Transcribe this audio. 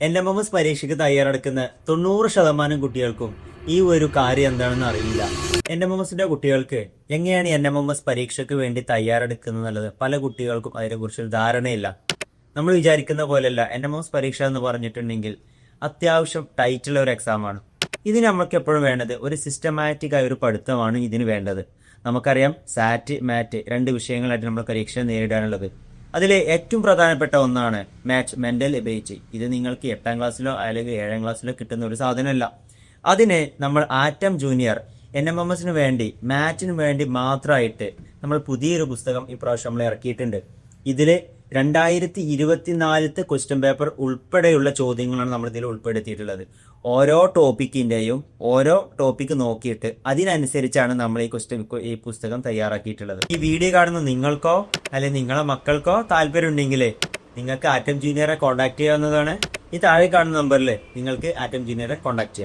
NMMS പരീക്ഷയ്ക്ക് തയ്യാറെടുക്കുന്ന 90% കുട്ടികൾക്കും ഈ ഒരു കാര്യം എന്താണെന്ന് അറിയില്ല. NMMSന്റെ കുട്ടികൾക്ക് എങ്ങനെയാണ് NMMS പരീക്ഷയ്ക്ക് വേണ്ടി തയ്യാറെടുക്കുന്നത് എന്നുള്ളത് പല കുട്ടികൾക്കും അതിനെക്കുറിച്ച് ധാരണയില്ല. നമ്മൾ വിചാരിക്കുന്ന പോലെയല്ല. NMMS പരീക്ഷ എന്ന് പറഞ്ഞിട്ടുണ്ടെങ്കിൽ അത്യാവശ്യം ടൈറ്റുള്ള ഒരു എക്സാമാണ്. ഇതിന് നമുക്ക് എപ്പോഴും വേണ്ടത് ഒരു സിസ്റ്റമാറ്റിക് ആയ ഒരു പഠിത്തമാണ് ഇതിന് വേണ്ടത്. നമുക്കറിയാം, സാറ്റ് മാറ്റ് 2 വിഷയങ്ങളായിട്ട് നമ്മൾ പരീക്ഷ നേരിടാനുള്ളത്. അതിലെ ഏറ്റവും പ്രധാനപ്പെട്ട ഒന്നാണ് മാത്സ് മെന്റൽ എബിലിറ്റി. ഇത് നിങ്ങൾക്ക് 8ാം ക്ലാസ്സിലോ അല്ലെങ്കിൽ 7ാം ക്ലാസ്സിലോ കിട്ടുന്ന ഒരു സാധനമല്ല. അതിന് നമ്മൾ ആറ്റം ജൂനിയർ NMMSന് വേണ്ടി മാത്സിന് വേണ്ടി മാത്രമായിട്ട് നമ്മൾ പുതിയൊരു പുസ്തകം ഇപ്രാവശ്യം നമ്മൾ ഇറക്കിയിട്ടുണ്ട്. ഇതില് 2024 ക്വസ്റ്റ്യൻ പേപ്പർ ഉൾപ്പെടെയുള്ള ചോദ്യങ്ങളാണ് നമ്മൾ ഇതിൽ ഉൾപ്പെടുത്തിയിട്ടുള്ളത്. ഓരോ ടോപ്പിക്ക് നോക്കിയിട്ട് അതിനനുസരിച്ചാണ് നമ്മൾ ഈ പുസ്തകം തയ്യാറാക്കിയിട്ടുള്ളത്. ഈ വീഡിയോ കാണുന്ന നിങ്ങൾക്കോ അല്ലെങ്കിൽ നിങ്ങളെ മക്കൾക്കോ താല്പര്യം ഉണ്ടെങ്കിൽ നിങ്ങൾക്ക് ആറ്റം ജൂനിയറെ കോൺടാക്ട് ചെയ്യാവുന്നതാണ്. ഈ താഴെ കാണുന്ന നമ്പറിൽ നിങ്ങൾക്ക് ആറ്റം ജൂനിയറെ കോൺടാക്ട് ചെയ്യാം.